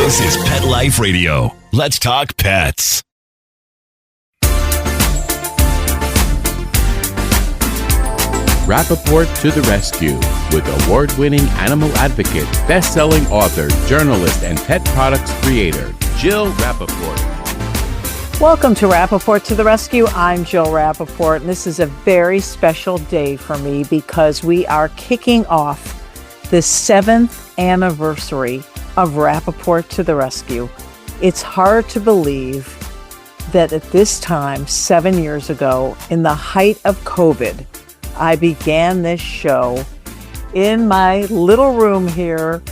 This is Pet Life Radio. Let's talk pets. Rappaport to the rescue with award-winning animal advocate, best-selling author, journalist, and pet products creator, Jill Rappaport. Welcome to Rappaport to the Rescue. I'm Jill Rappaport, and this is a very special day for me because we are kicking off the 7th anniversary of Rappaport to the Rescue. It's hard to believe that at this time, 7 years ago, in the height of COVID, I began this show in my little room here.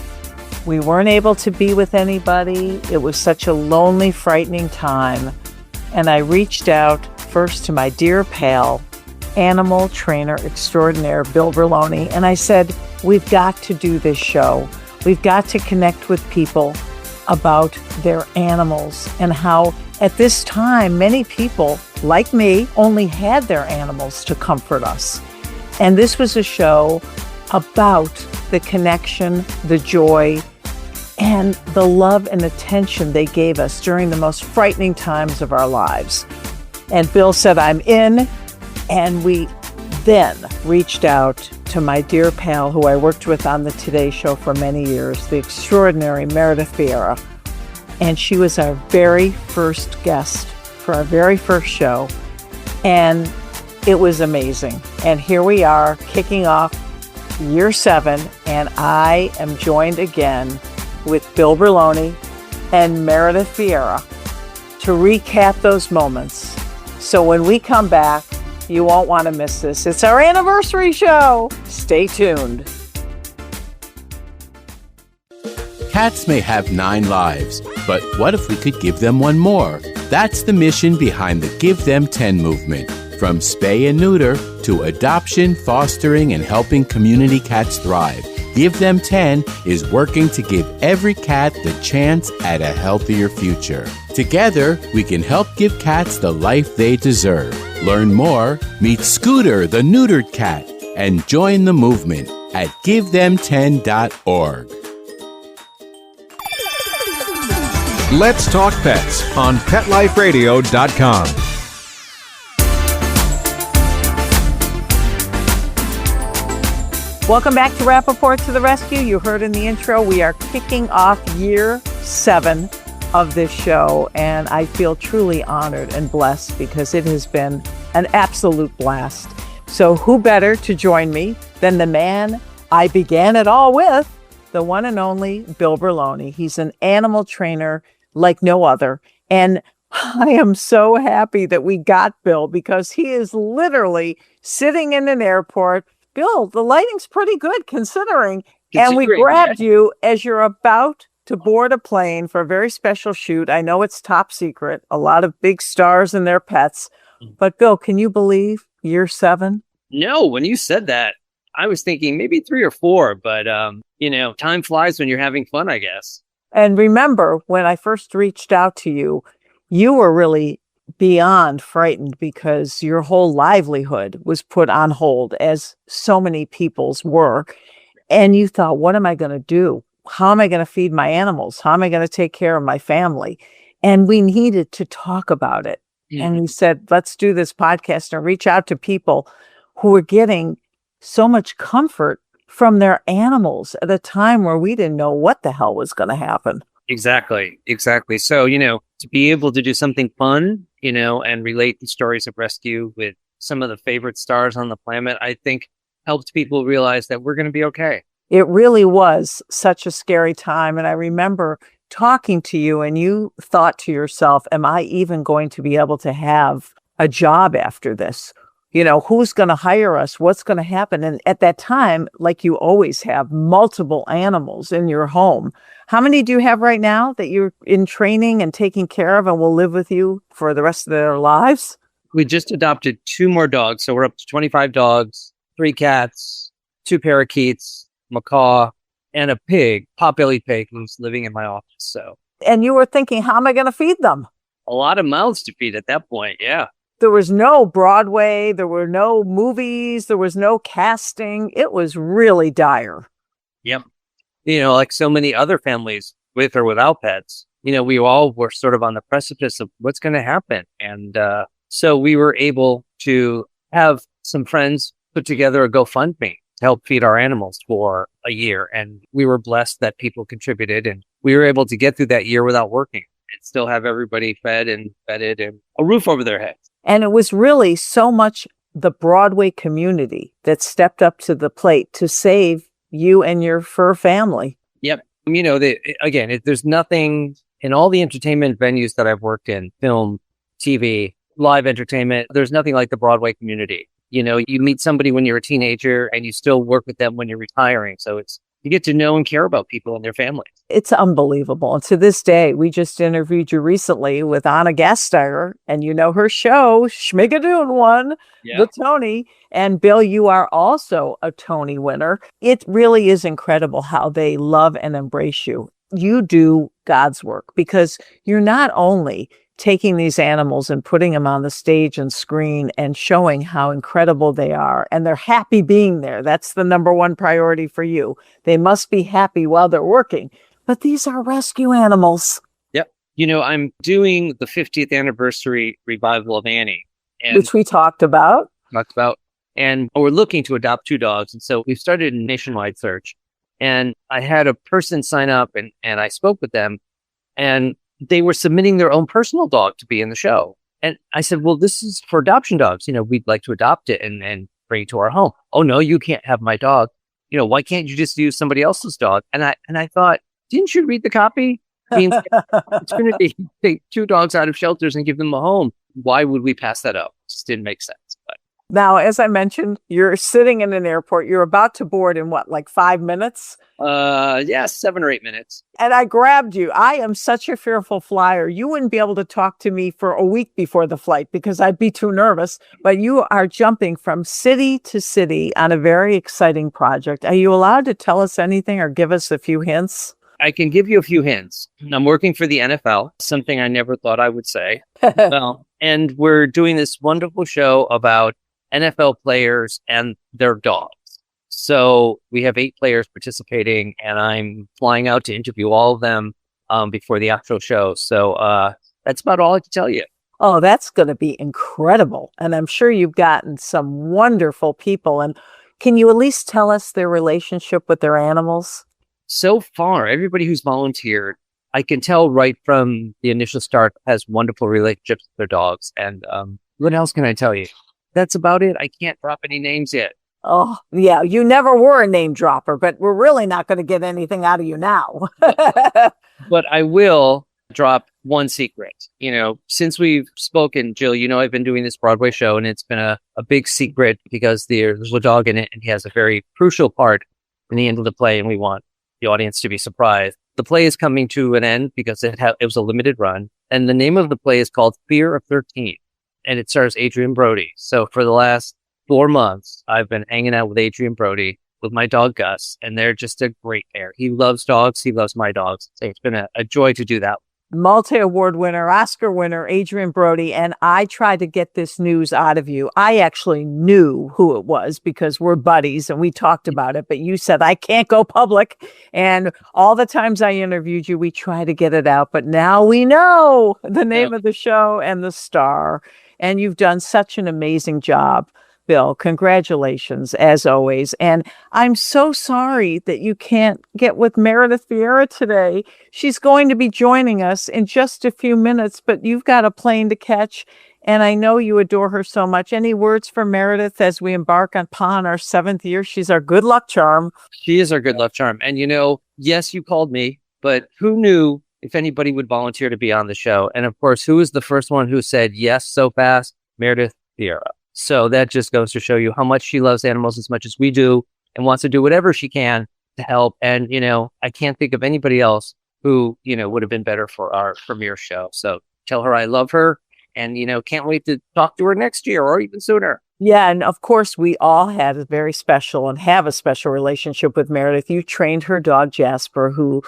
We weren't able to be with anybody. It was such a lonely, frightening time. And I reached out first to my dear pal, animal trainer extraordinaire, Bill Berloni, and I said, we've got to do this show. We've got to connect with people about their animals and how at this time, many people, like me, only had their animals to comfort us. And this was a show about the connection, the joy, and the love and attention they gave us during the most frightening times of our lives. And Bill said, I'm in. And we then reached out to my dear pal, who I worked with on the Today Show for many years, the extraordinary Meredith Vieira. And she was our very first guest for our very first show. And it was amazing. And here we are kicking off year 7, and I am joined again with Bill Berloni and Meredith Vieira to recap those moments. So when we come back, you won't want to miss this. It's our anniversary show. Stay tuned. Cats may have 9 lives, but what if we could give them one more? That's the mission behind the Give Them 10 movement. From spay and neuter to adoption, fostering, and helping community cats thrive, Give Them 10 is working to give every cat the chance at a healthier future. Together, we can help give cats the life they deserve. Learn more, meet Scooter, the neutered cat, and join the movement at GiveThem10.org. Let's Talk Pets on PetLifeRadio.com. Welcome back to Rappaport to the Rescue. You heard in the intro, we are kicking off year 7 of this show, and I feel truly honored and blessed because it has been an absolute blast. So who better to join me than the man I began it all with, the one and only Bill Berloni. He's an animal trainer like no other, and I am so happy that we got Bill because he is literally sitting in an airport. Bill, the lighting's pretty good considering. And we grabbed you as you're about to board a plane for a very special shoot. I know it's top secret, a lot of big stars and their pets. But Bill, can you believe year 7? No, when you said that, I was thinking maybe 3 or 4. But, time flies when you're having fun, I guess. And remember, when I first reached out to you, you were really beyond frightened because your whole livelihood was put on hold, as so many people's were. And you thought, what am I going to do? How am I going to feed my animals? How am I going to take care of my family? And we needed to talk about it. And we said, let's do this podcast and reach out to people who were getting so much comfort from their animals at a time where we didn't know what the hell was going to happen. Exactly. So, to be able to do something fun, and relate the stories of rescue with some of the favorite stars on the planet, I think helped people realize that we're going to be okay. It really was such a scary time. And I remember talking to you and you thought to yourself, am I even going to be able to have a job after this? Who's going to hire us? What's going to happen? And at that time, like you always have, multiple animals in your home. How many do you have right now that you're in training and taking care of and will live with you for the rest of their lives? We just adopted 2 more dogs. So we're up to 25 dogs, 3 cats, 2 parakeets, macaw, and a pig, potbelly pig, who's living in my office. So, and you were thinking, how am I going to feed them? A lot of mouths to feed at that point. Yeah. There was no Broadway. There were no movies. There was no casting. It was really dire. Yep. Like so many other families, with or without pets, we all were sort of on the precipice of what's going to happen. And so we were able to have some friends put together a GoFundMe to help feed our animals for a year. And we were blessed that people contributed, and we were able to get through that year without working and still have everybody fed and bedded and a roof over their heads. And it was really so much the Broadway community that stepped up to the plate to save you and your fur family. Yep. There's nothing in all the entertainment venues that I've worked in, film, TV, live entertainment, there's nothing like the Broadway community. You meet somebody when you're a teenager and you still work with them when you're retiring. So you get to know and care about people and their families. It's unbelievable. And to this day, we just interviewed you recently with Anna Gasteyer, and her show, Schmigadoon, won the Tony. And Bill, you are also a Tony winner. It really is incredible how they love and embrace you. You do God's work because you're not only taking these animals and putting them on the stage and screen and showing how incredible they are. And they're happy being there. That's the number one priority for you. They must be happy while they're working. But these are rescue animals. Yep. I'm doing the 50th anniversary revival of Annie. Which we talked about. And we're looking to adopt 2 dogs. And so we've started a nationwide search. And I had a person sign up and I spoke with them. And they were submitting their own personal dog to be in the show. And I said, well, this is for adoption dogs. We'd like to adopt it and bring it to our home. Oh, no, you can't have my dog. Why can't you just use somebody else's dog? And I thought, didn't you read the copy? I mean, it's going to be take 2 dogs out of shelters and give them a home. Why would we pass that up? It just didn't make sense. But now, as I mentioned, you're sitting in an airport. You're about to board in 5 minutes? 7 or 8 minutes. And I grabbed you. I am such a fearful flyer. You wouldn't be able to talk to me for a week before the flight because I'd be too nervous. But you are jumping from city to city on a very exciting project. Are you allowed to tell us anything or give us a few hints? I can give you a few hints. I'm working for the NFL, something I never thought I would say. And we're doing this wonderful show about NFL players and their dogs. So we have 8 players participating, and I'm flying out to interview all of them before the actual show. So that's about all I can tell you. Oh, that's going to be incredible. And I'm sure you've gotten some wonderful people. And can you at least tell us their relationship with their animals? So far, everybody who's volunteered, I can tell right from the initial start, has wonderful relationships with their dogs. And what else can I tell you? That's about it. I can't drop any names yet. Oh, yeah. You never were a name dropper, but we're really not going to get anything out of you now. But I will drop one secret. Since we've spoken, Jill, I've been doing this Broadway show, and it's been a big secret because there's a dog in it, and he has a very crucial part in the end of the play, and we want the audience to be surprised. The play is coming to an end because it was a limited run, and the name of the play is called Fear of 13. And it stars Adrian Brody. So for the last 4 months, I've been hanging out with Adrian Brody with my dog, Gus, and they're just a great pair. He loves dogs. He loves my dogs. So it's been a joy to do that. Multi-award winner, Oscar winner, Adrian Brody. And I tried to get this news out of you. I actually knew who it was because we're buddies and we talked about it. But you said, I can't go public. And all the times I interviewed you, we tried to get it out. But now we know the name of the show and the star. And you've done such an amazing job, Bill. Congratulations, as always. And I'm so sorry that you can't get with Meredith Vieira today. She's going to be joining us in just a few minutes, but you've got a plane to catch. And I know you adore her so much. Any words for Meredith as we embark upon our 7th year? She's our good luck charm. She is our good luck charm. And yes, you called me, but who knew if anybody would volunteer to be on the show? And of course, who was the first one who said yes so fast? Meredith Vieira. So that just goes to show you how much she loves animals as much as we do and wants to do whatever she can to help. And, I can't think of anybody else who, would have been better for our premiere show. So tell her I love her and, can't wait to talk to her next year or even sooner. Yeah. And of course, we all had a very special and have a special relationship with Meredith. You trained her dog, Jasper, who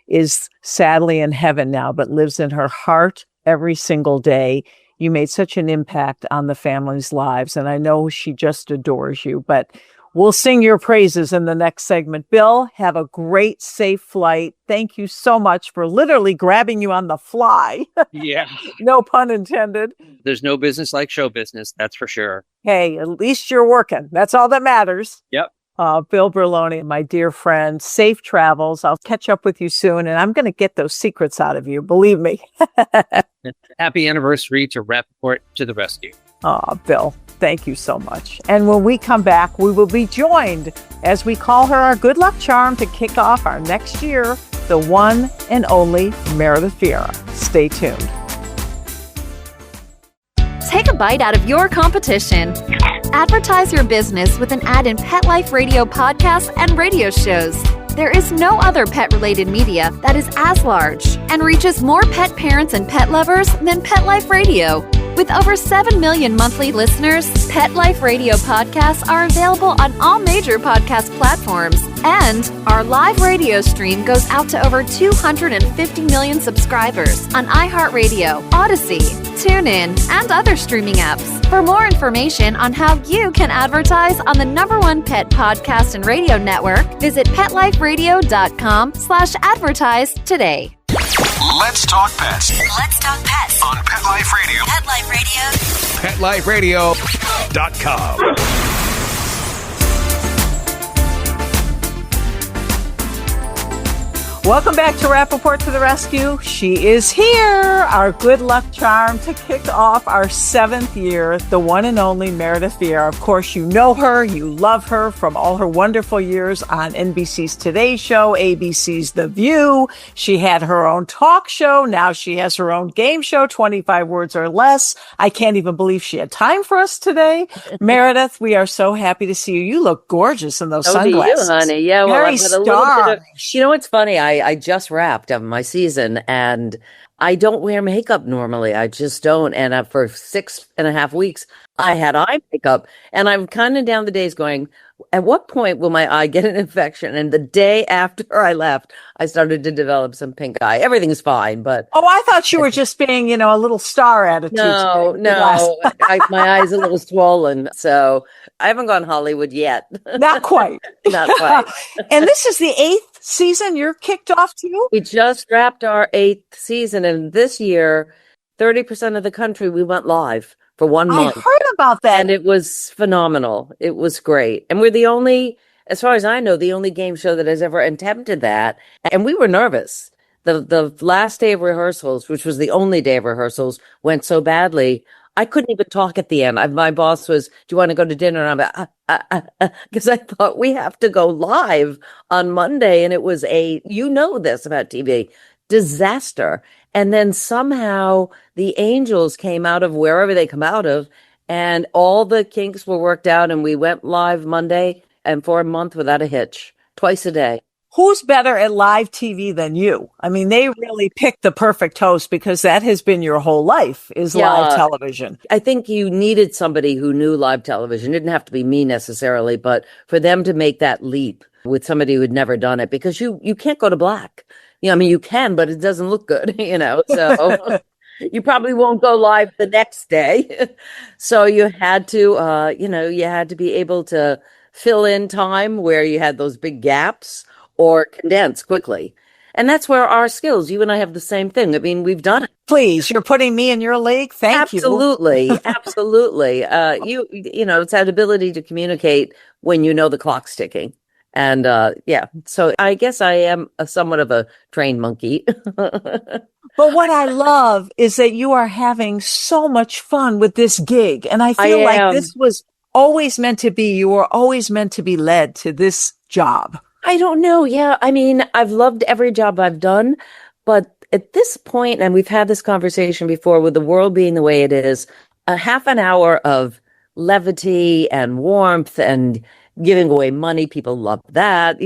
is sadly in heaven now, but lives in her heart every single day. You made such an impact on the family's lives, and I know she just adores you. But We'll sing your praises in the next segment. Bill, have a great, safe flight. Thank you so much for literally grabbing you on the fly. Yeah. No pun intended. There's no business like show business, that's for sure. Hey, at least you're working. That's all that matters. Yep. Bill Berloni, my dear friend, safe travels. I'll catch up with you soon, and I'm going to get those secrets out of you. Believe me. Happy anniversary to Rappaport to the rescue. Bill, thank you so much. And when we come back, we will be joined as we call her our good luck charm to kick off our next year, the one and only Meredith Vieira. Stay tuned. Take a bite out of your competition. Advertise your business with an ad in Pet Life Radio podcasts and radio shows. There is no other pet-related media that is as large and reaches more pet parents and pet lovers than Pet Life Radio. With over 7 million monthly listeners, Pet Life Radio podcasts are available on all major podcast platforms. And our live radio stream goes out to over 250 million subscribers on iHeartRadio, Odyssey, TuneIn, and other streaming apps. For more information on how you can advertise on the #1 pet podcast and radio network, visit PetLifeRadio.com/advertise today. Let's talk pets Let's talk pets on Pet Life Radio. Pet Life Radio. PetLifeRadio.com. Welcome back to Rappaport to the Rescue. She is here, our good luck charm to kick off our 7th year, the one and only Meredith Vieira. Of course, you know her, you love her from all her wonderful years on NBC's Today Show, ABC's The View. She had her own talk show. Now she has her own game show, 25 Words or Less. I can't even believe she had time for us today. Meredith, we are so happy to see you. You look gorgeous in those sunglasses. Do you, honey? Yeah, well, Very I've got a little bit of, you know what's funny? I just wrapped up my season and I don't wear makeup normally. I just don't. And for 6.5 weeks, I had eye makeup and I'm kind of down the days going, at what point will my eye get an infection? And the day after I left, I started to develop some pink eye. Everything's fine, but. Oh, I thought you were just being, a little star attitude. No, my eye's a little swollen. So I haven't gone Hollywood yet. Not quite. Not quite. And this is the 8th season you're kicked off to? We just wrapped our 8th season. And this year, 30% of the country, we went live for 1 month. I heard about that. And it was phenomenal. It was great. And we're the only, as far as I know, the only game show that has ever attempted that. And we were nervous. The last day of rehearsals, which was the only day of rehearsals, went so badly. I couldn't even talk at the end. My boss was, do you want to go to dinner? And I'm like, because I thought we have to go live on Monday. And it was you know this about TV, disaster. And then somehow the angels came out of wherever they come out of and all the kinks were worked out and we went live Monday and for a month without a hitch, twice a day. Who's better at live TV than you? I mean, they really picked the perfect host because that has been your whole life is live television. I think you needed somebody who knew live television. It didn't have to be me necessarily, but for them to make that leap with somebody who had never done it because you can't go to black. I mean, you can, but it doesn't look good, so you probably won't go live the next day. So you had to, you had to be able to fill in time where you had those big gaps or condense quickly. And that's where our skills, you and I have the same thing. I mean, we've done it. Please, you're putting me in your league. Thank you. Absolutely. It's that ability to communicate when you know the clock's ticking. And so I guess I am somewhat of a trained monkey. But what I love is that you are having so much fun with this gig. And I feel like this was always meant to be, you were always meant to be led to this job. I don't know. Yeah. I mean, I've loved every job I've done, but at this point, and we've had this conversation before with the world being the way it is, a half an hour of levity and warmth and giving away money. People love that.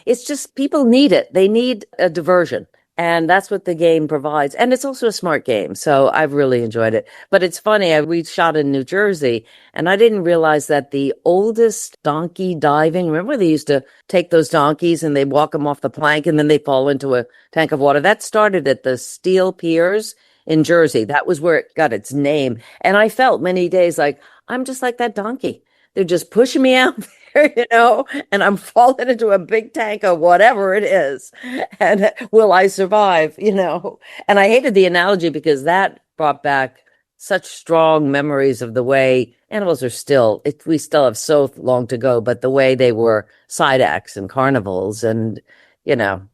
It's just people need it. They need a diversion. And that's what the game provides. And it's also a smart game. So I've really enjoyed it. But it's funny, we shot in New Jersey and I didn't realize that the oldest donkey diving, remember they used to take those donkeys and they walk them off the plank and then they fall into a tank of water. That started at the Steel Piers in Jersey. That was where it got its name. And I felt many days like, I'm just like that donkey. They're just pushing me out there. and I'm falling into a big tank of whatever it is. And will I survive, And I hated the analogy because that brought back such strong memories of the way animals are we still have so long to go, but the way they were side acts in carnivals and,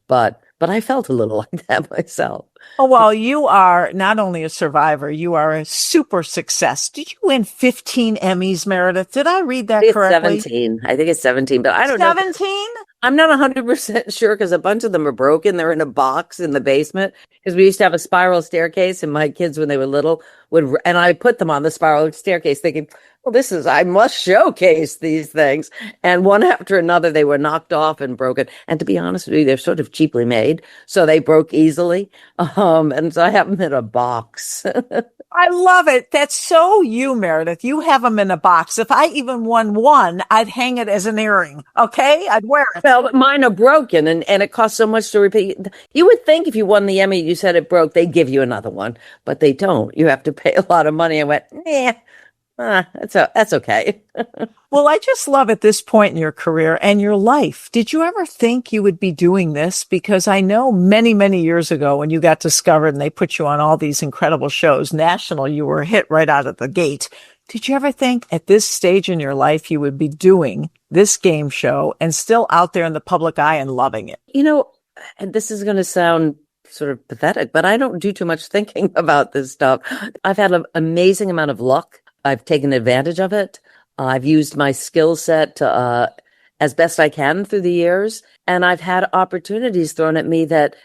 but I felt a little like that myself. Oh, well, you are not only a survivor, you are a super success. Did you win 15 Emmys, Meredith? Did I read that correctly? 17. I think it's 17, but I don't know. 17? I'm not 100% sure because a bunch of them are broken. They're in a box in the basement because we used to have a spiral staircase and my kids, when they were little, and I put them on the spiral staircase thinking, well, I must showcase these things. And one after another, they were knocked off and broken. And to be honest with you, they're sort of cheaply made. So they broke easily. And so I have them in a box. I love it. That's so you, Meredith. You have them in a box. If I even won one, I'd hang it as an earring. Okay? I'd wear it. Well, but mine are broken and it costs so much to repeat. You would think if you won the Emmy, you said it broke, they'd give you another one, but they don't. You have to pay a lot of money. I went, that's okay. Well, I just love at this point in your career and your life. Did you ever think you would be doing this? Because I know many, many years ago when you got discovered and they put you on all these incredible shows, national, you were hit right out of the gate. Did you ever think at this stage in your life you would be doing this game show and still out there in the public eye and loving it? And this is going to sound sort of pathetic, but I don't do too much thinking about this stuff. I've had an amazing amount of luck. I've taken advantage of it. I've used my skill set as best I can through the years. And I've had opportunities thrown at me that,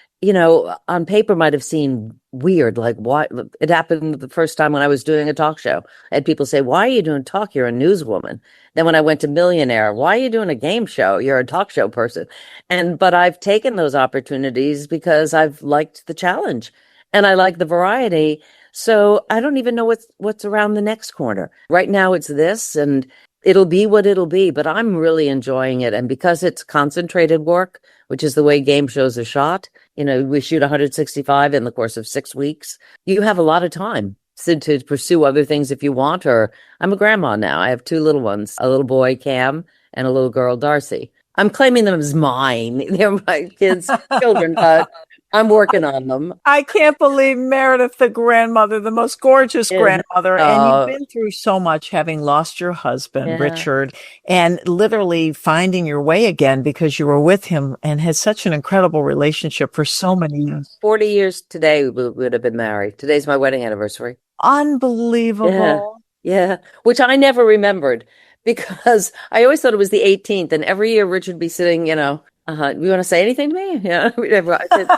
on paper might have seemed weird. Like, why? It happened the first time when I was doing a talk show. I had people say, why are you doing talk? You're a newswoman. Then when I went to Millionaire, why are you doing a game show? You're a talk show person. But I've taken those opportunities because I've liked the challenge and I like the variety. So I don't even know what's around the next corner. Right now it's this and it'll be what it'll be, but I'm really enjoying it. And because it's concentrated work, which is the way game shows are shot, we shoot 165 in the course of 6 weeks. You have a lot of time to pursue other things if you want, or I'm a grandma now. I have 2 little ones, a little boy, Cam, and a little girl, Darcy. I'm claiming them as mine. They're my kids' children, but I'm working on them. I can't believe Meredith, the grandmother, the most gorgeous grandmother. And you've been through so much, having lost your husband, Richard, and literally finding your way again because you were with him and had such an incredible relationship for so many years. 40 years today we would have been married. Today's my wedding anniversary. Unbelievable. Yeah. Which I never remembered because I always thought it was the 18th. And every year Richard would be sitting, you want to say anything to me? Yeah. I said,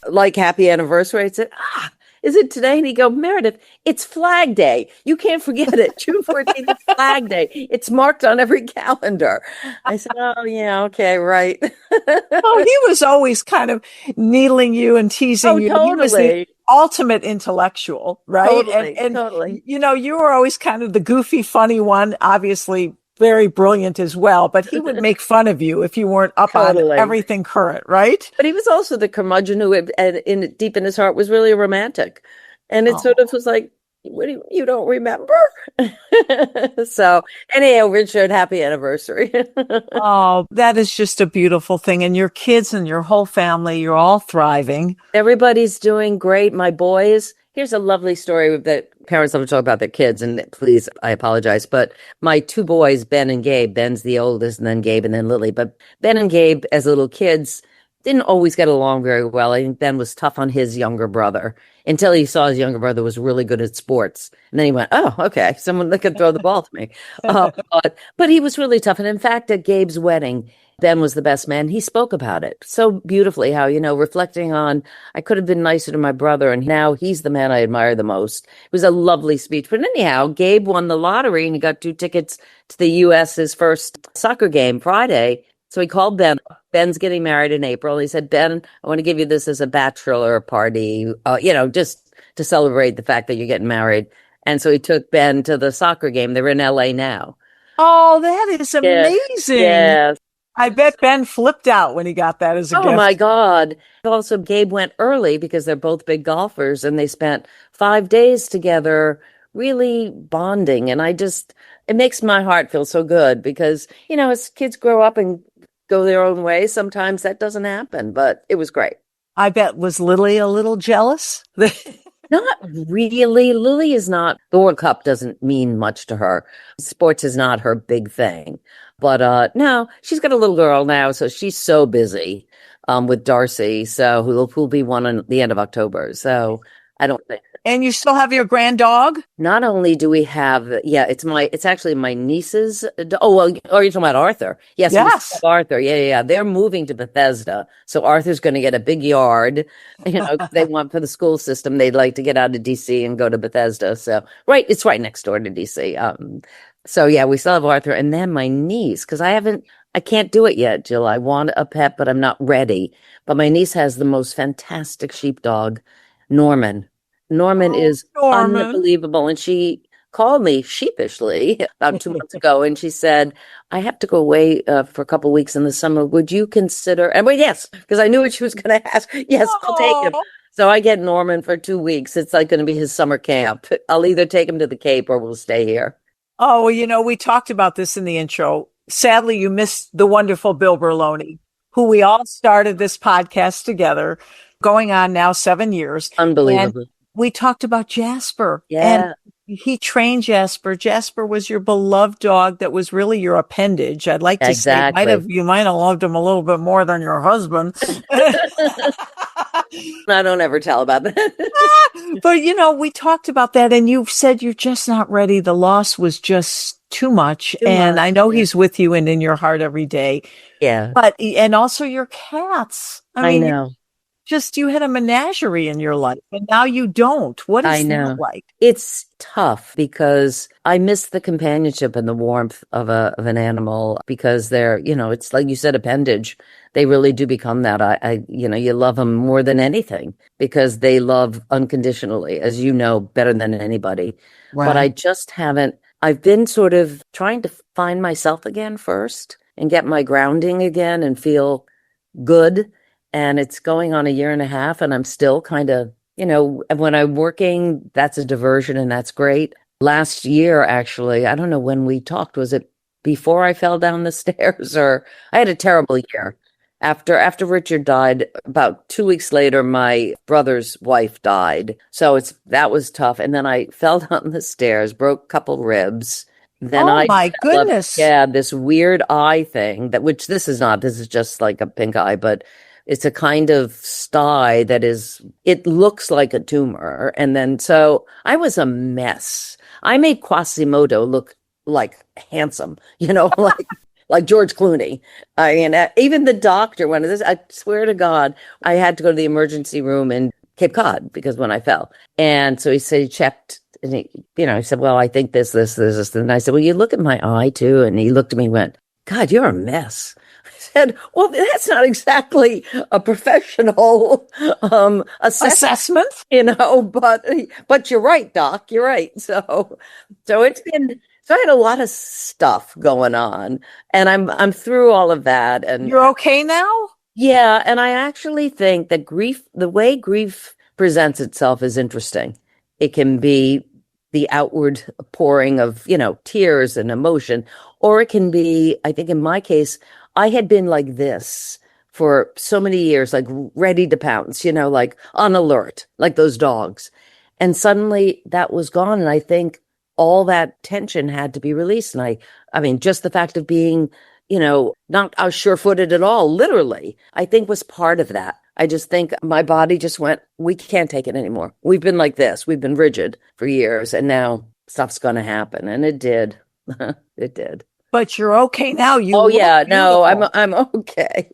like, happy anniversary. I said, is it today? And he'd go, Meredith, it's Flag Day. You can't forget it. June 14th is Flag Day. It's marked on every calendar. I said, oh, yeah, okay, right. He was always kind of needling you and teasing you. Totally. He was the ultimate intellectual, right? Totally. You were always kind of the goofy, funny one, obviously very brilliant as well, but he would make fun of you if you weren't up on everything current, right? But he was also the curmudgeon who, deep in his heart, was really a romantic. And it sort of was like, what you don't remember? So anyhow, Richard, happy anniversary. Oh, that is just a beautiful thing. And your kids and your whole family, you're all thriving. Everybody's doing great. My boys, here's a lovely story that parents love to talk about their kids. And please, I apologize. But my 2 boys, Ben and Gabe, Ben's the oldest and then Gabe and then Lily. But Ben and Gabe, as little kids, didn't always get along very well. I think Ben was tough on his younger brother until he saw his younger brother was really good at sports. And then he went, oh, okay, someone that could throw the ball to me. But he was really tough. And in fact, at Gabe's wedding, Ben was the best man. He spoke about it so beautifully, how, reflecting on, I could have been nicer to my brother, and now he's the man I admire the most. It was a lovely speech. But anyhow, Gabe won the lottery and he got 2 tickets to the U.S.'s first soccer game Friday. So he called Ben. Ben's getting married in April. He said, Ben, I want to give you this as a bachelor party, just to celebrate the fact that you're getting married. And so he took Ben to the soccer game. They're in L.A. now. Oh, that is amazing. Yes. I bet Ben flipped out when he got that as a gift. Oh, my God. Also, Gabe went early because they're both big golfers, and they spent 5 days together really bonding. And it makes my heart feel so good because, as kids grow up and go their own way, sometimes that doesn't happen, but it was great. I bet, was Lily a little jealous? Not really. Lily is not, the World Cup doesn't mean much to her. Sports is not her big thing. But no, she's got a little girl now, so she's so busy with Darcy, so who'll be one in the end of October. So I don't think. And you still have your grand dog? Not only do we have, it's actually my niece's. Oh, well, you're talking about Arthur. Yes. We have Arthur. Yeah. They're moving to Bethesda. So Arthur's going to get a big yard. They want for the school system. They'd like to get out of DC and go to Bethesda. So, it's right next door to DC. So yeah, we still have Arthur. And then my niece, because I can't do it yet, Jill. I want a pet, but I'm not ready. But my niece has the most fantastic sheepdog, Norman. Norman is unbelievable. And she called me sheepishly about 2 months ago. And she said, I have to go away for a couple of weeks in the summer. Would you consider? And yes, because I knew what she was going to ask. Yes, I'll take him. So I get Norman for 2 weeks. It's like going to be his summer camp. I'll either take him to the Cape or we'll stay here. Oh, well, we talked about this in the intro. Sadly, you missed the wonderful Bill Berloni, who we all started this podcast together, going on now 7 years. Unbelievable. And we talked about Jasper. Yeah. And he trained Jasper. Jasper was your beloved dog that was really your appendage. I'd like to say you might have loved him a little bit more than your husband. I don't ever tell about that. But, we talked about that and you said you're just not ready. The loss was just too much. And I know he's with you and in your heart every day. Yeah. And also your cats. I know. You had a menagerie in your life and now you don't. What is that like? It's tough because I miss the companionship and the warmth of an animal because they're, it's like you said, appendage. They really do become that. You love them more than anything because they love unconditionally, as you know, better than anybody. Right. But I just haven't, I've been sort of trying to find myself again first and get my grounding again and feel good. And it's going on 1.5 years and I'm still kind of, when I'm working, that's a diversion and that's great. Last year, actually, I don't know when we talked. Was it before I fell down the stairs or I had a terrible year. After Richard died, about 2 weeks later, my brother's wife died. So that was tough. And then I fell down the stairs, broke a couple ribs. Then my goodness. Yeah, this weird eye thing this is just like a pink eye, but it's a kind of sty it looks like a tumor. And then, so I was a mess. I made Quasimodo look like handsome, like George Clooney. Even the doctor, I swear to God, I had to go to the emergency room in Cape Cod because when I fell. And so he said, he checked and he said, well, I think this. And I said, well, you look at my eye too. And he looked at me and went, God, you're a mess. Said, well, that's not exactly a professional assessment, but you're right, Doc. You're right. So it's been. So I had a lot of stuff going on, and I'm through all of that. And you're okay now? Yeah, and I actually think that the way grief presents itself is interesting. It can be the outward pouring of tears and emotion, or it can be. I think in my case, I had been like this for so many years, like ready to pounce, like on alert, like those dogs. And suddenly that was gone. And I think all that tension had to be released. And I mean, just the fact of being, not sure-footed at all, literally, I think was part of that. I just think my body just went, we can't take it anymore. We've been like this. We've been rigid for years. And now stuff's going to happen. And it did. It did. But you're okay now. No, I'm okay.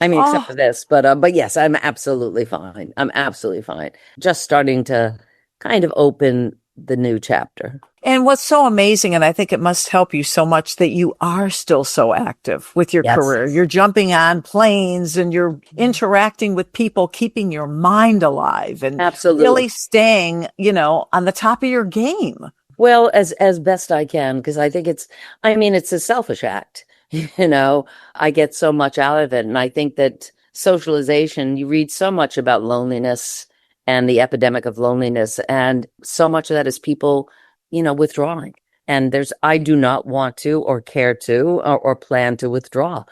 I mean, except for this, but yes, I'm absolutely fine. I'm absolutely fine. Just starting to kind of open the new chapter. And what's so amazing, and I think it must help you so much that you are still so active with your career. You're jumping on planes and you're interacting with people, keeping your mind alive and really staying, on the top of your game. Well, as best I can, because I think it's a selfish act. I get so much out of it. And I think that socialization, you read so much about loneliness and the epidemic of loneliness. And so much of that is people, withdrawing. And I do not want to or care to or plan to withdraw.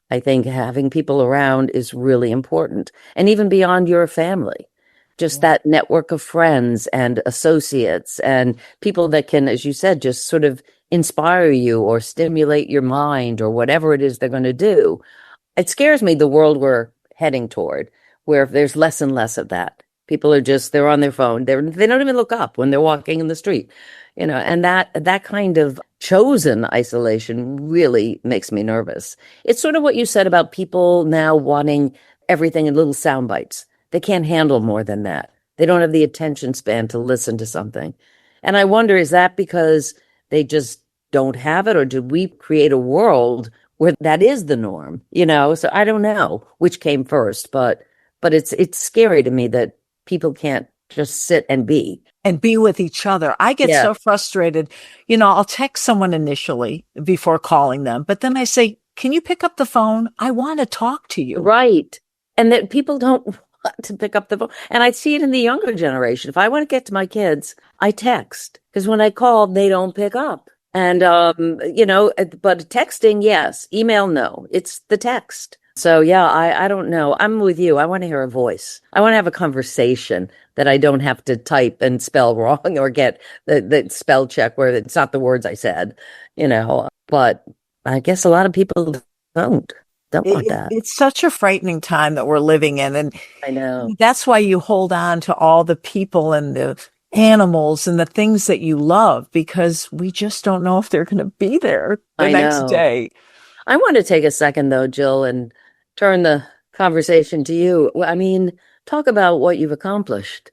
I think having people around is really important. And even beyond your family, just that network of friends and associates and people that can, as you said, just sort of inspire you or stimulate your mind or whatever it is they're going to do. It scares me, the world we're heading toward, where there's less and less of that. People are they're on their phone. They don't even look up when they're walking in the street, and that kind of chosen isolation really makes me nervous. It's sort of what you said about people now wanting everything in little sound bites. They can't handle more than that. They don't have the attention span to listen to something. And I wonder, is that because they just don't have it, or did we create a world where that is the norm? So I don't know which came first, but it's scary to me that people can't just sit and be with each other. I get so frustrated. I'll text someone initially before calling them, but then I say, can you pick up the phone? I want to talk to you. Right. And that people don't want to pick up the phone. And I see it in the younger generation. If I want to get to my kids, I text, because when I call, they don't pick up. And, but texting, yes. Email, no. It's the text. So, yeah, I don't know. I'm with you. I want to hear a voice. I want to have a conversation that I don't have to type and spell wrong or get the spell check where it's not the words I said, But I guess a lot of people don't want that. It's such a frightening time that we're living in. And I know. That's why you hold on to all the people and the animals and the things that you love, because we just don't know if they're going to be there the next day. I want to take a second, though, Jill, and turn the conversation to you. I mean, talk about what you've accomplished.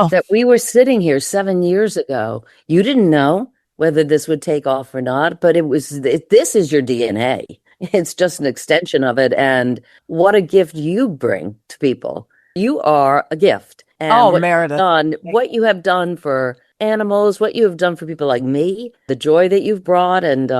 That we were sitting here 7 years ago. You didn't know whether this would take off or not, but this is your DNA. It's just an extension of it. And what a gift you bring to people. You are a gift. And Meredith. What you have done for animals, what you have done for people like me, the joy that you've brought. And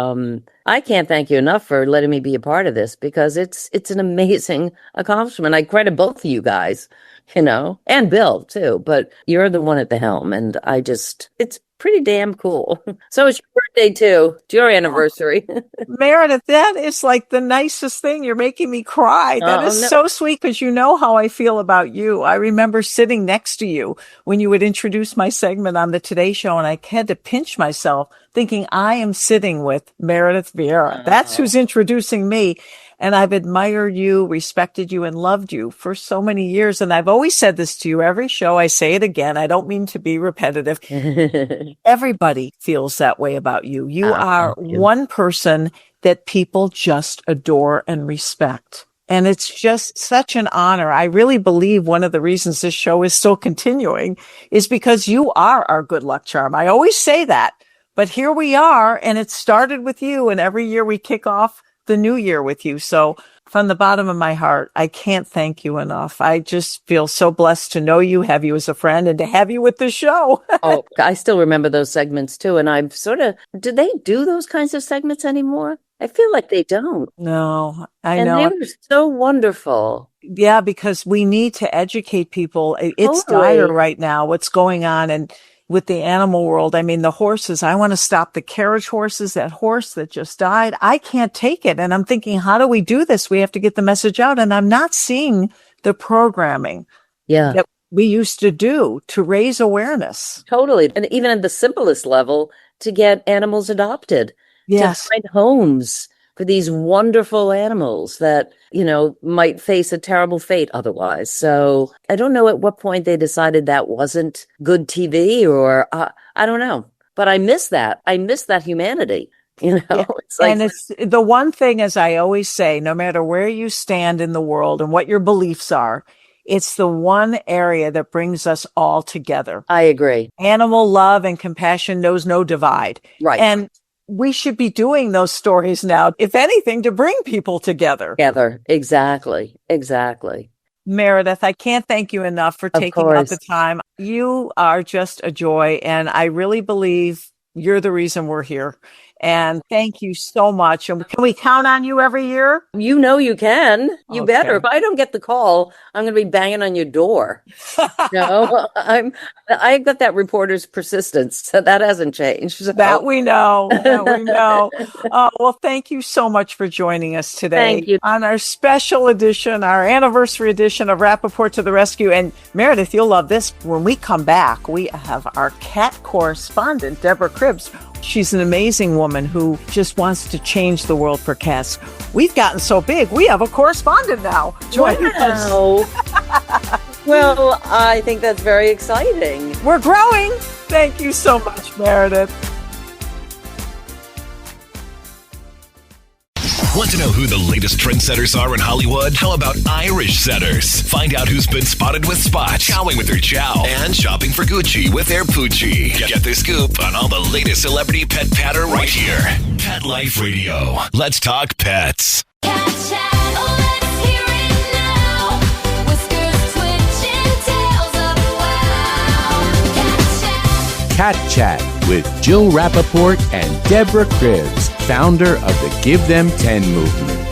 I can't thank you enough for letting me be a part of this, because it's an amazing accomplishment. I credit both of you guys, and Bill too, but you're the one at the helm. And it's pretty damn cool. So it's your birthday too. It's your anniversary. Meredith, that is like the nicest thing. You're making me cry. That is so sweet, because you know how I feel about you. I remember sitting next to you when you would introduce my segment on the Today Show, and I had to pinch myself thinking I am sitting with Meredith Vieira. That's who's introducing me. And I've admired you, respected you, and loved you for so many years. And I've always said this to you every show. I say it again. I don't mean to be repetitive. Everybody feels that way about you. You are one person that people just adore and respect. And it's just such an honor. I really believe one of the reasons this show is still continuing is because you are our good luck charm. I always say that. But here we are, and it started with you. And every year we kick off the new year with you. So from the bottom of my heart, I can't thank you enough. I just feel so blessed to know you, have you as a friend, and to have you with the show. I still remember those segments too. And I'm do they do those kinds of segments anymore? I feel like they don't. No, I know. And they were so wonderful. Yeah, because we need to educate people. It's dire right now, what's going on. And with the animal world, I mean, the horses, I want to stop the carriage horses, that horse that just died. I can't take it. And I'm thinking, how do we do this? We have to get the message out. And I'm not seeing the programming that we used to do to raise awareness. Totally. And even at the simplest level, to get animals adopted, to find homes for these wonderful animals that, might face a terrible fate otherwise. So I don't know at what point they decided that wasn't good TV, or I don't know, but I miss that. I miss that humanity. It's like, and it's the one thing, as I always say, no matter where you stand in the world and what your beliefs are, it's the one area that brings us all together. I agree. Animal love and compassion knows no divide. Right. And we should be doing those stories now, if anything, to bring people together. Exactly. Meredith, I can't thank you enough for taking out the time. You are just a joy, and I really believe you're the reason we're here. And thank you so much. And can we count on you every year? You know you can. You Okay. better. If I don't get the call, I'm going to be banging on your door. No, I got that reporter's persistence, so that hasn't changed. So. That we know. Well, thank you so much for joining us today. Thank you. On our special edition, our anniversary edition of Rappaport to the Rescue. And Meredith, you'll love this. When we come back, we have our cat correspondent, Deborah Cribbs. She's an amazing woman who just wants to change the world for cats. We've gotten so big, we have a correspondent now joining us. Well, I think that's very exciting. We're growing. Thank you so much, Meredith. Want to know who the latest trendsetters are in Hollywood? How about Irish setters? Find out who's been spotted with spots, chowing with their chow, and shopping for Gucci with their Poochie. Get the scoop on all the latest celebrity pet patter right here. Pet Life Radio. Let's talk pets. Cat chat, oh, let's hear it now. Whiskers twitching, tails up, wow. Cat Chat with Jill Rappaport and Deborah Cribbs, founder of the Give Them 10 movement.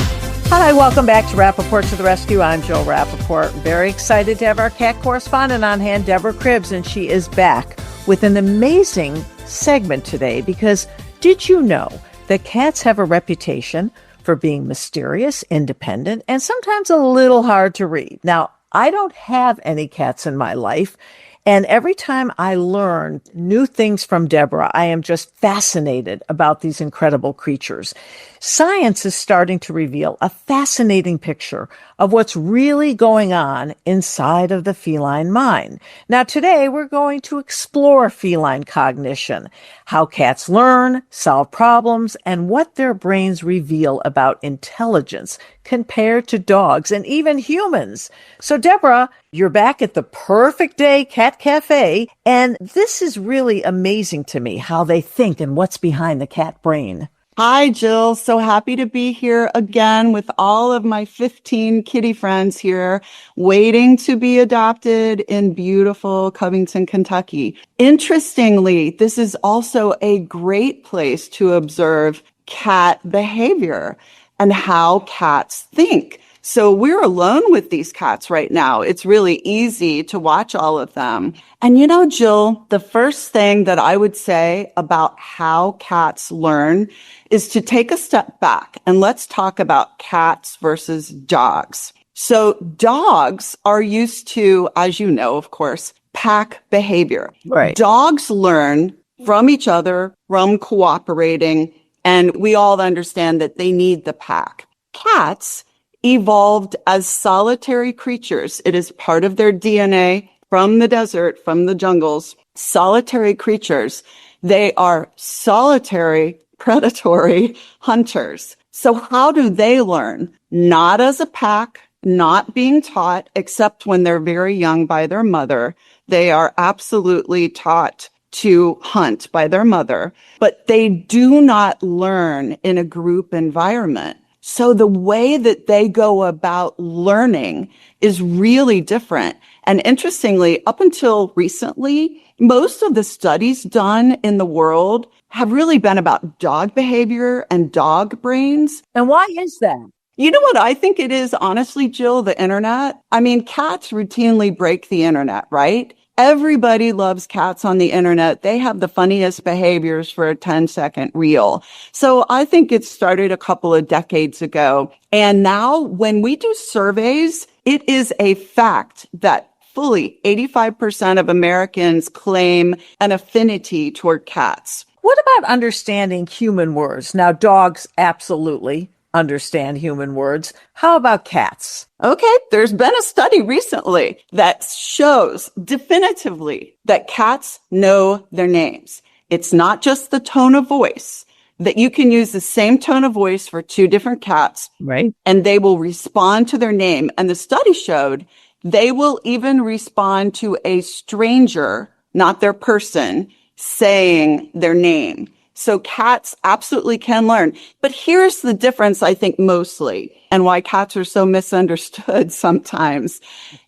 Hi, welcome back to Rappaport to the Rescue. I'm Jill Rappaport. Very excited to have our cat correspondent on hand, Deborah Cribbs, and she is back with an amazing segment today because did you know that cats have a reputation for being mysterious, independent, and sometimes a little hard to read? Now, I don't have any cats in my life, and every time I learn new things from Deborah, I am just fascinated about these incredible creatures. Science is starting to reveal a fascinating picture of what's really going on inside of the feline mind. Now, today we're going to explore feline cognition, how cats learn, solve problems, and what their brains reveal about intelligence compared to dogs and even humans. So, Deborah, you're back at the Perfect Day Cat Cafe, and this is really amazing to me, how they think and what's behind the cat brain. Hi, Jill. So happy to be here again with all of my 15 kitty friends here, waiting to be adopted in beautiful Covington, Kentucky. Interestingly, this is also a great place to observe cat behavior and how cats think. So we're alone with these cats right now. It's really easy to watch all of them. And you know, Jill, the first thing that I would say about how cats learn is to take a step back and let's talk about cats versus dogs. So dogs are used to, as you know, of course, pack behavior. Right. Dogs learn from each other, from cooperating, and we all understand that they need the pack. Cats evolved as solitary creatures. It is part of their DNA from the desert, from the jungles. Solitary creatures. They are solitary, predatory hunters. So how do they learn? Not as a pack, not being taught, except when they're very young by their mother. They are absolutely taught to hunt by their mother, but they do not learn in a group environment. So the way that they go about learning is really different. And interestingly, up until recently, most of the studies done in the world have really been about dog behavior and dog brains. And why is that? You know what I think it is, honestly, Jill, the internet? I mean, cats routinely break the internet, right? Everybody loves cats on the internet. They have the funniest behaviors for a 10-second reel. So I think it started a couple of decades ago. And now when we do surveys, it is a fact that fully 85% of Americans claim an affinity toward cats. What about understanding human words? Now, dogs absolutely understand human words. How about cats? Okay, there's been a study recently that shows definitively that cats know their names. It's not just the tone of voice, that you can use the same tone of voice for two different cats, right? And they will respond to their name. And the study showed they will even respond to a stranger, not their person, saying their name. So cats absolutely can learn. But here's the difference, I think, mostly, and why cats are so misunderstood sometimes.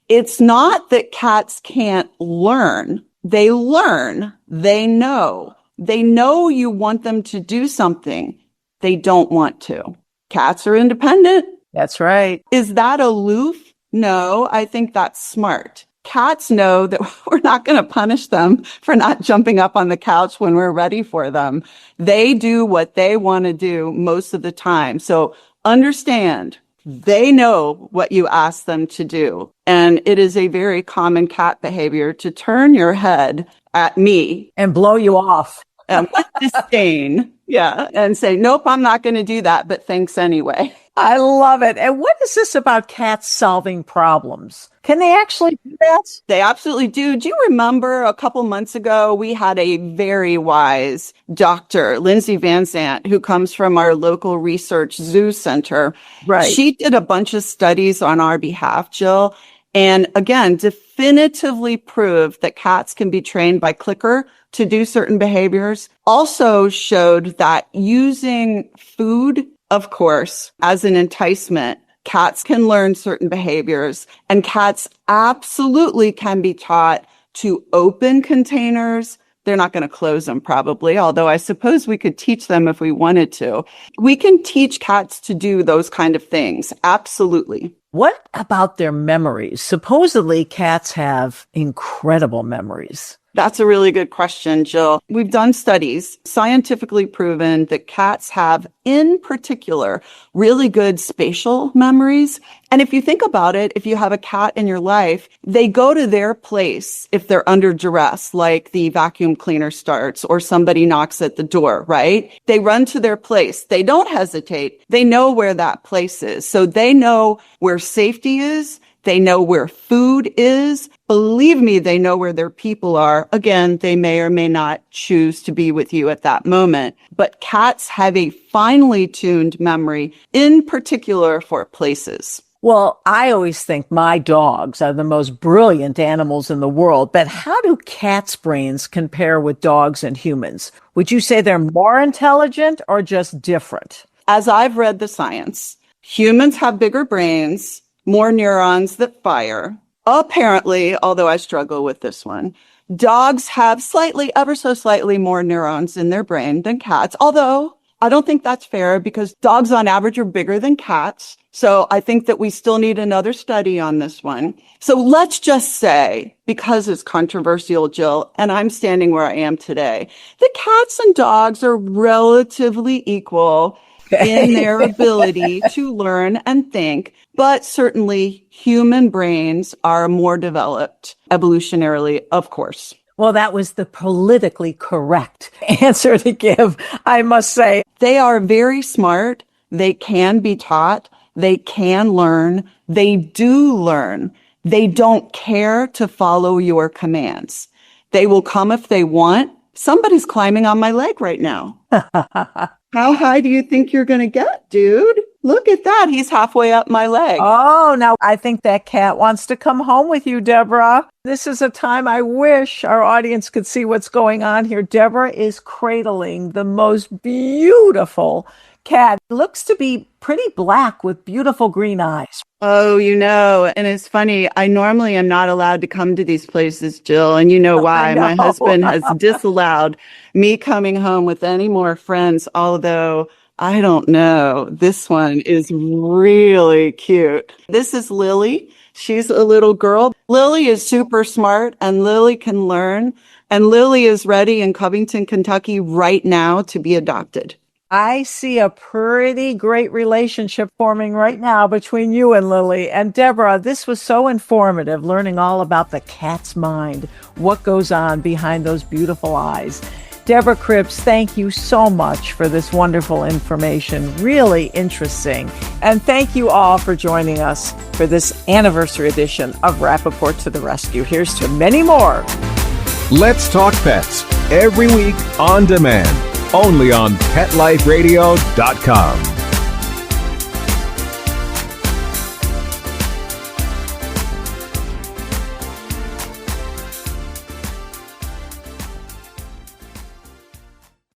It's not that cats can't learn. They learn. They know. They know you want them to do something. They don't want to. Cats are independent. That's right. Is that aloof? No, I think that's smart. Cats know that we're not going to punish them for not jumping up on the couch when we're ready for them. They do what they want to do most of the time. So understand, they know what you ask them to do. And it is a very common cat behavior to turn your head at me and blow you off. With disdain. Yeah. And say, nope, I'm not going to do that, but thanks anyway. I love it. And what is this about cats solving problems? Can they actually do that? They absolutely do. Do you remember a couple months ago, we had a very wise doctor, Lindsay Van Zandt, who comes from our local research zoo center. Right. She did a bunch of studies on our behalf, Jill. And again, definitively proved that cats can be trained by clicker to do certain behaviors. Also showed that using food, of course, as an enticement, cats can learn certain behaviors, and cats absolutely can be taught to open containers. They're not going to close them probably, although I suppose we could teach them if we wanted to. We can teach cats to do those kind of things. Absolutely. What about their memories? Supposedly cats have incredible memories. That's a really good question, Jill. We've done studies, scientifically proven that cats have, in particular, really good spatial memories. And if you think about it, if you have a cat in your life, they go to their place if they're under duress, like the vacuum cleaner starts or somebody knocks at the door, right? They run to their place. They don't hesitate. They know where that place is. So they know where safety is. They know where food is. Believe me, they know where their people are. Again, they may or may not choose to be with you at that moment. But cats have a finely tuned memory, in particular for places. Well, I always think my dogs are the most brilliant animals in the world, but how do cats' brains compare with dogs and humans? Would you say they're more intelligent or just different? As I've read the science, humans have bigger brains, more neurons that fire. Apparently, although I struggle with this one, dogs have ever so slightly more neurons in their brain than cats, although I don't think that's fair because dogs on average are bigger than cats. So I think that we still need another study on this one. So let's just say, because it's controversial, Jill, and I'm standing where I am today, that cats and dogs are relatively equal in their ability to learn and think, but certainly human brains are more developed evolutionarily, of course. Well, that was the politically correct answer to give, I must say. They are very smart. They can be taught. They can learn. They do learn. They don't care to follow your commands. They will come if they want. Somebody's climbing on my leg right now. How high do you think you're going to get, dude? Look at that. He's halfway up my leg. Oh, now I think that cat wants to come home with you, Deborah. This is a time I wish our audience could see what's going on here. Deborah is cradling the most beautiful cat. Looks to be pretty black with beautiful green eyes. Oh, and it's funny. I normally am not allowed to come to these places, Jill, and you know why. My husband has disallowed me coming home with any more friends, although I don't know. This one is really cute. This is Lily. She's a little girl. Lily is super smart and Lily can learn. And Lily is ready in Covington, Kentucky right now to be adopted. I see a pretty great relationship forming right now between you and Lily. And Deborah, this was so informative, learning all about the cat's mind, what goes on behind those beautiful eyes. Deborah Cribbs, thank you so much for this wonderful information. Really interesting. And thank you all for joining us for this anniversary edition of Rappaport to the Rescue. Here's to many more. Let's Talk Pets, every week on demand, only on PetLifeRadio.com.